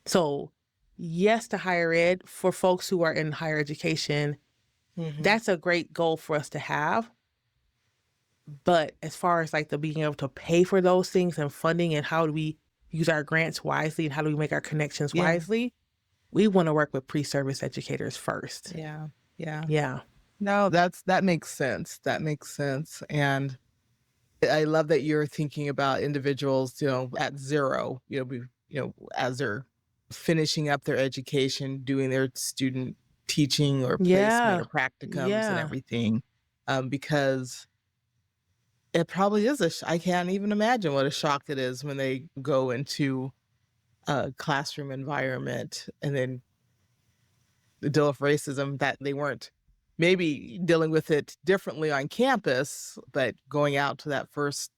So yes, to higher ed for folks who are in higher education, Hmm. that's a great goal for us to have. But as far as like the being able to pay for those things and funding and how do we use our grants wisely and how do we make our connections Yeah. wisely, we want to work with pre-service educators first. Yeah. Yeah. Yeah. No, that makes sense. That makes sense. And I love that you're thinking about individuals, at zero, as they're finishing up their education, doing their student teaching or placement Yeah. or practicums and Yeah. everything. Because it probably is I can't even imagine what a shock it is when they go into a classroom environment and then the deal with racism that they weren't maybe dealing with it differently on campus, but going out to that first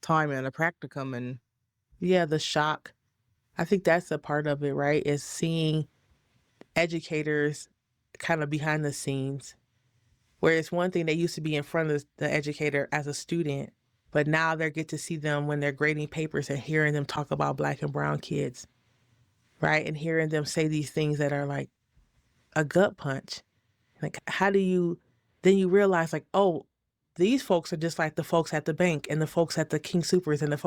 time in a practicum and Yeah. The shock. I think that's a part of it, right? Is seeing educators kind of behind the scenes. Where it's one thing they used to be in front of the educator as a student, but now they get to see them when they're grading papers and hearing them talk about black and brown kids, right? And hearing them say these things that are like a gut punch. Like, how do you, then you realize, like, oh, these folks are just like the folks at the bank and the folks at the King Supers and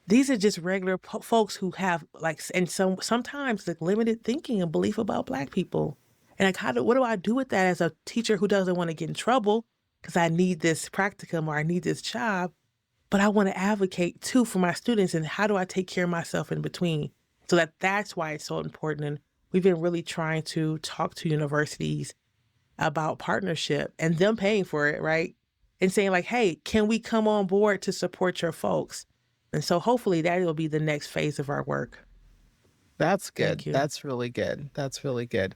these are just regular folks who have like, and sometimes like limited thinking and belief about black people. And like, what do I do with that as a teacher who doesn't want to get in trouble because I need this practicum or I need this job, but I want to advocate too for my students and how do I take care of myself in between? So that's why it's so important. And we've been really trying to talk to universities about partnership and them paying for it, right? And saying like, hey, can we come on board to support your folks? And so hopefully that will be the next phase of our work. that's Thank good. you. That's really good. That's really good.